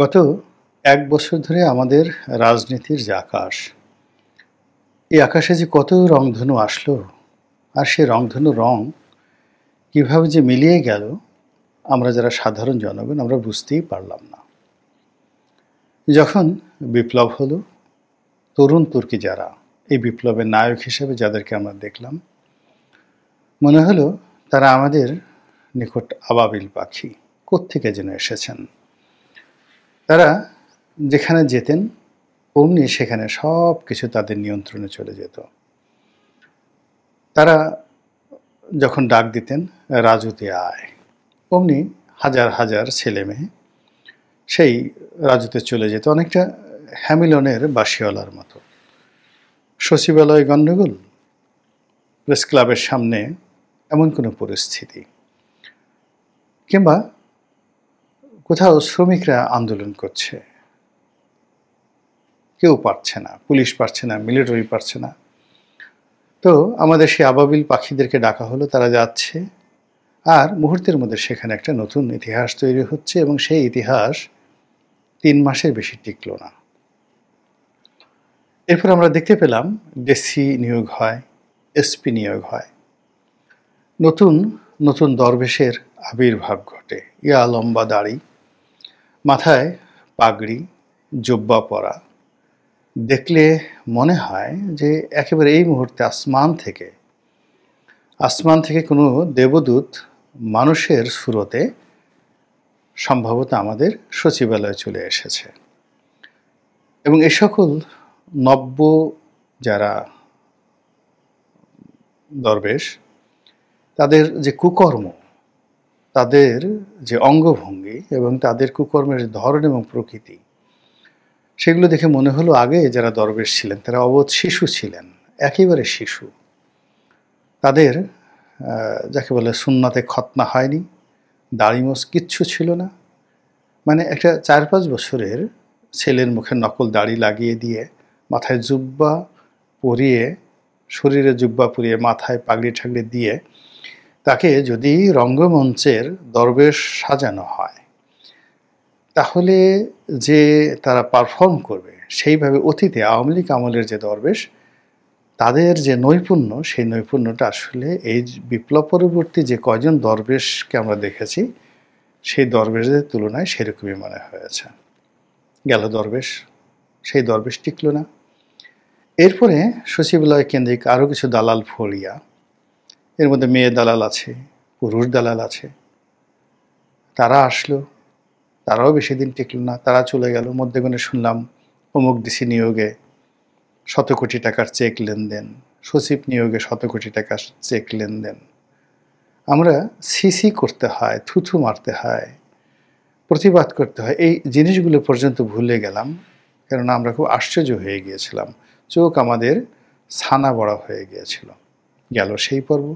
গত ১ বছর ধরে আমাদের রাজনীতির যে আকাশ, এই আকাশে যে কত রংধনু আসলো, আর সে রংধনুর রং কীভাবে যে মিলিয়ে গেল, আমরা যারা সাধারণ জনগণ আমরা বুঝতেই পারলাম না। যখন বিপ্লব হলো, তরুণ তুর্কি যারা, এই বিপ্লবের নায়ক হিসেবে যাদেরকে আমরা দেখলাম, মনে হলো তারা আমাদের নিকট আবাবিল পাখি, কোত্থেকে যেন এসেছেন। তারা যেখানে যেতেন অমনি সেখানে সব কিছু তাদের নিয়ন্ত্রণে চলে যেত। তারা যখন ডাক দিতেন রাজুতে আয়, অমনি হাজার হাজার ছেলে মেয়ে সেই রাজুতে চলে যেত, অনেকটা হ্যামিলনের বাঁশিওয়ালার মতো। সচিবালয় গণ্ডগোল, প্রেস ক্লাবের সামনে এমন কোনো পরিস্থিতি, কিংবা কোথাও শ্রমিকরা আন্দোলন করছে, কেউ পারছে না, পুলিশ পারছে না, মিলিটারি পারছে না। তো আমাদের সেই আবাবিল পাখিদেরকে ডাকা হলো, তারা যাচ্ছে, আর মুহূর্তের মধ্যে সেখানে একটা নতুন ইতিহাস তৈরি হচ্ছে, এবং সেই ইতিহাস ৩ মাসের বেশি টিকল না। এরপর আমরা দেখতে পেলাম ডিসি নিয়োগ হয়, এসপি নিয়োগ হয়, নতুন নতুন দরবেশের আবির্ভাব ঘটে। ইয়া লম্বা দাড়ি, মাথায় পাগড়ি, জুব্বা পরা, দেখলে মনে হয় যে একেবারে এই মুহূর্তে আসমান থেকে কোনো দেবদূত মানুষের সুরতে সম্ভবত আমাদের সচিবালয়ে চলে এসেছে। এবং এ সকল নব্য যারা দরবেশ, তাদের যে কুকর্ম, তাদের যে অঙ্গভঙ্গি এবং তাদের কুকর্মের ধরন এবং প্রকৃতি, সেগুলো দেখে মনে হলো আগে যারা দরবেশ ছিলেন তারা অবোধ শিশু ছিলেন, একেবারে শিশু। তাদের যাকে বলে সুন্নাতে খতনা হয়নি, দাড়িমোছ কিচ্ছু ছিল না। মানে একটা ৪-৫ বছরের ছেলের মুখে নকল দাড়ি লাগিয়ে দিয়ে, মাথায় জুব্বা পরিয়ে, শরীরে জুব্বা পরিয়ে, মাথায় পাগড়ি ঠাগড়ি দিয়ে তাকে যদি রঙ্গমঞ্চের দরবেশ সাজানো হয়, তাহলে যে তারা পারফর্ম করবে সেইভাবে অতীতে আওয়ামী লীগ আমলের যে দরবেশ, তাদের যে নৈপুণ্য, সেই নৈপুণ্যটা আসলে এই বিপ্লব পরবর্তী যে কয়জন দরবেশকে আমরা দেখেছি সেই দরবেশদের তুলনায় সেরকমই মনে হয়েছে। গেল দরবেশ, সেই দরবেশ টিকল না। এরপরে সচিবালয় কেন্দ্রিক আরও কিছু দালাল ফড়িয়া, এর মধ্যে মেয়ে দালাল আছে, পুরুষ দালাল আছে, তারা আসলো, তারাও বেশি দিন টিকল না, তারা চলে গেল। মধ্যেখানে শুনলাম অমুক ডিসি নিয়োগে ১০০ কোটি টাকার চেক লেনদেন, সচিব নিয়োগে ১০০ কোটি টাকার চেক লেনদেন। আমরা সিসি করতে হয়, থুথু মারতে হয়, প্রতিবাদ করতে হয়, এই জিনিসগুলো পর্যন্ত ভুলে গেলাম, কেননা আমরা খুব আশ্চর্য হয়ে গিয়েছিলাম, চোখ আমাদের ছানা বড়া হয়ে গিয়েছিল। গেল সেই পর্ব।